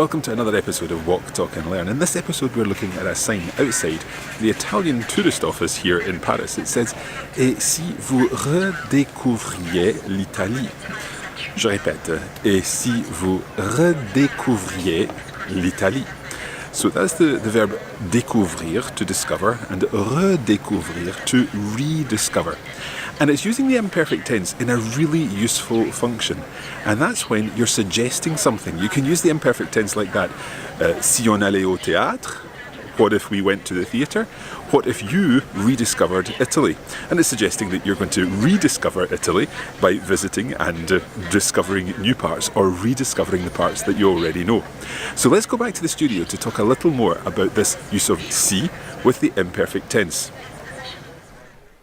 Welcome to another episode of Walk, Talk and Learn. In this episode we're looking at a sign outside the Italian tourist office here in Paris. It says, "Et si vous redécouvriez l'Italie?" Je répète, "Et si vous redécouvriez l'Italie?" So that's the verb découvrir, to discover, and redécouvrir, to rediscover. And it's using the imperfect tense in a really useful function. And that's when you're suggesting something. You can use the imperfect tense like that. Si on allait au théâtre? What if we went to the theatre? What if you rediscovered Italy? And it's suggesting that you're going to rediscover Italy by visiting and discovering new parts or rediscovering the parts that you already know. So let's go back to the studio to talk a little more about this use of si with the imperfect tense.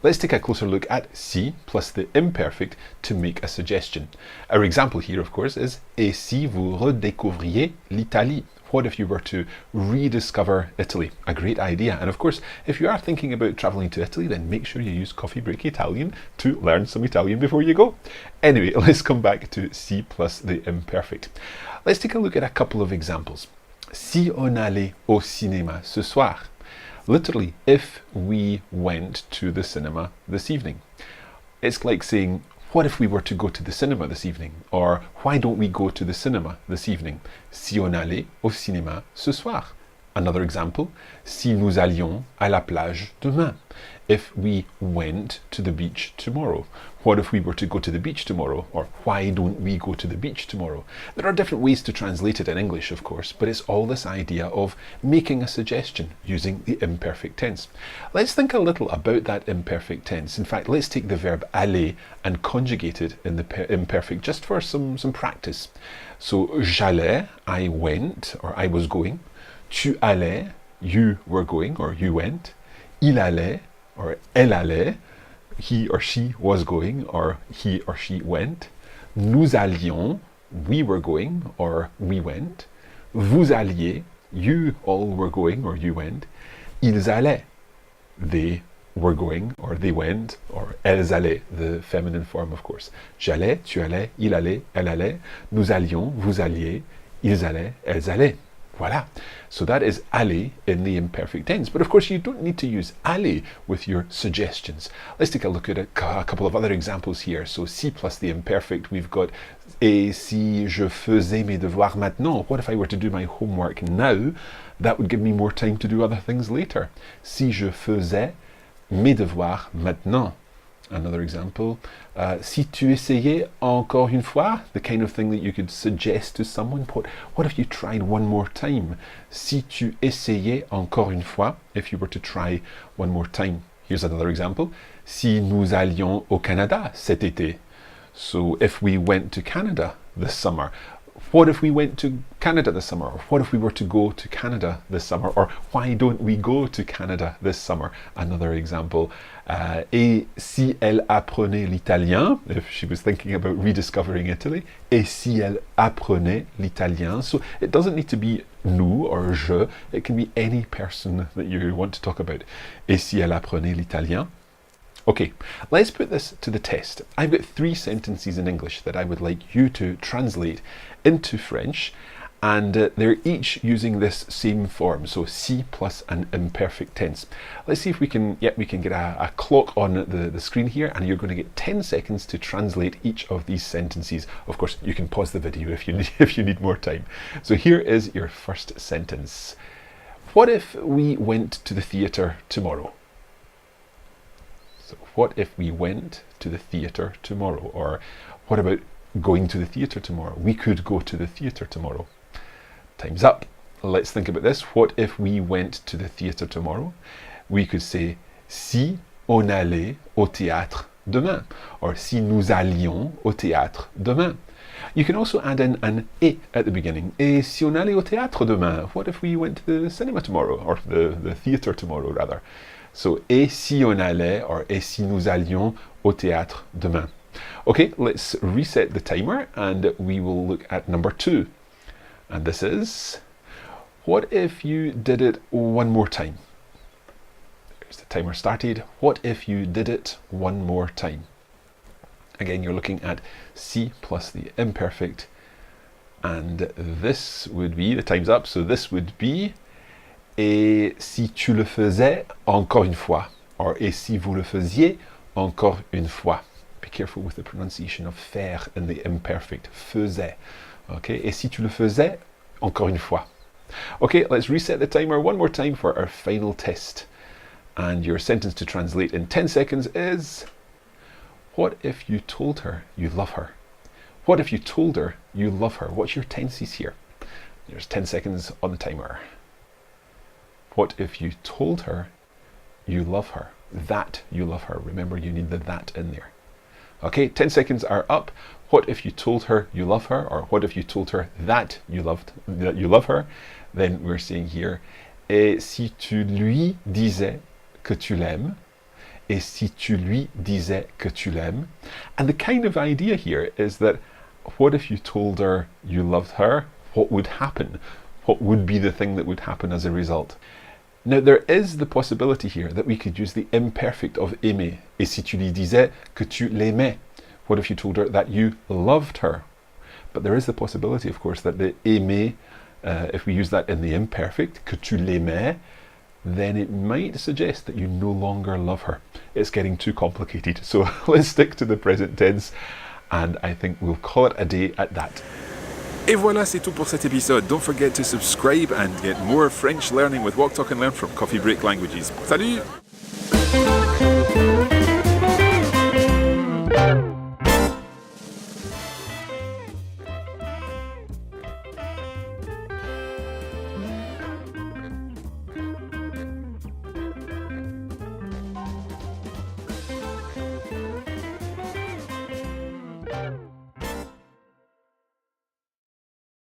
Let's take a closer look at si plus the imperfect to make a suggestion. Our example here, of course, is "Et si vous redécouvriez l'Italie?" What if you were to rediscover Italy? A great idea. And of course, if you are thinking about travelling to Italy, then make sure you use Coffee Break Italian to learn some Italian before you go. Anyway, let's come back to si plus the imperfect. Let's take a look at a couple of examples. Si on allait au cinéma ce soir? Literally, if we went to the cinema this evening. It's like saying, what if we were to go to the cinema this evening? Or why don't we go to the cinema this evening? Si on allait au cinéma ce soir. Another example, si nous allions à la plage demain. If we went to the beach tomorrow. What if we were to go to the beach tomorrow? Or why don't we go to the beach tomorrow? There are different ways to translate it in English, of course, but it's all this idea of making a suggestion using the imperfect tense. Let's think a little about that imperfect tense. In fact, let's take the verb aller and conjugate it in the imperfect just for some practice. So, j'allais, I went, or I was going. Tu allais, you were going, or you went. Il allait, or elle allait, he or she was going, or he or she went. Nous allions, we were going, or we went. Vous alliez, you all were going, or you went. Ils allaient, they were going, or they went, or elles allaient, the feminine form, of course. J'allais, tu allais, il allait, elle allait. Nous allions, vous alliez, ils allaient, elles allaient. Voila. So that is aller in the imperfect tense. But of course you don't need to use aller with your suggestions. Let's take a look at a couple of other examples here. So si plus the imperfect, we've got et si je faisais mes devoirs maintenant? What if I were to do my homework now? That would give me more time to do other things later. Si je faisais mes devoirs maintenant. Another example, si tu essayais encore une fois, the kind of thing that you could suggest to someone. What if you tried one more time? Si tu essayais encore une fois, if you were to try one more time. Here's another example, si nous allions au Canada cet été. So if we went to Canada this summer. What if we went to Canada this summer? Or what if we were to go to Canada this summer? Or why don't we go to Canada this summer? Another example. Et si elle apprenait l'italien? If she was thinking about rediscovering Italy. Et si elle apprenait l'italien? So it doesn't need to be nous or je. It can be any person that you want to talk about. Et si elle apprenait l'italien? Okay, let's put this to the test. I've got 3 sentences in English that I would like you to translate into French, and they're each using this same form, so si plus an imperfect tense. Let's see if we can get a clock on the screen here, and you're going to get 10 seconds to translate each of these sentences. Of course, you can pause the video if you need more time. So here is your first sentence. What if we went to the theatre tomorrow? So what if we went to the theatre tomorrow? Or what about going to the theatre tomorrow? We could go to the theatre tomorrow. Time's up. Let's think about this. What if we went to the theatre tomorrow? We could say si on allait au théâtre demain, or si nous allions au théâtre demain. You can also add in an et at the beginning. Et si on allait au théâtre demain? What if we went to the cinema tomorrow, or the theatre tomorrow rather? So, et si on allait, or et si nous allions au théâtre demain? Okay, let's reset the timer and we will look at number 2. And this is, what if you did it one more time? There's the timer started. What if you did it one more time? Again, you're looking at si plus the imperfect And this would be, the time's up, so this would be et si tu le faisais encore une fois, or et si vous le faisiez encore une fois. Be careful with the pronunciation of faire in the imperfect, faisait. Okay, et si tu le faisais encore une fois. Okay, let's reset the timer one more time for our final test. And your sentence to translate in 10 seconds is, what if you told her you love her? What if you told her you love her? What's your tenses here? There's 10 seconds on the timer. What if you told her you love her? That you love her. Remember, you need the that in there. Okay, 10 seconds are up. What if you told her you love her? Or what if you told her that you love her? Then we're saying here, et si tu lui disais que tu l'aimes? Et si tu lui disais que tu l'aimes? And the kind of idea here is that what if you told her you loved her? What would happen? What would be the thing that would happen as a result? Now, there is the possibility here that we could use the imperfect of aimer. Et si tu lui disais que tu l'aimais? What if you told her that you loved her? But there is the possibility, of course, that the aimer, if we use that in the imperfect, que tu l'aimais, then it might suggest that you no longer love her. It's getting too complicated. So let's stick to the present tense, and I think we'll call it a day at that. Et voilà, c'est tout pour cet épisode. Don't forget to subscribe and get more French learning with Walk, Talk and Learn from Coffee Break Languages. Salut!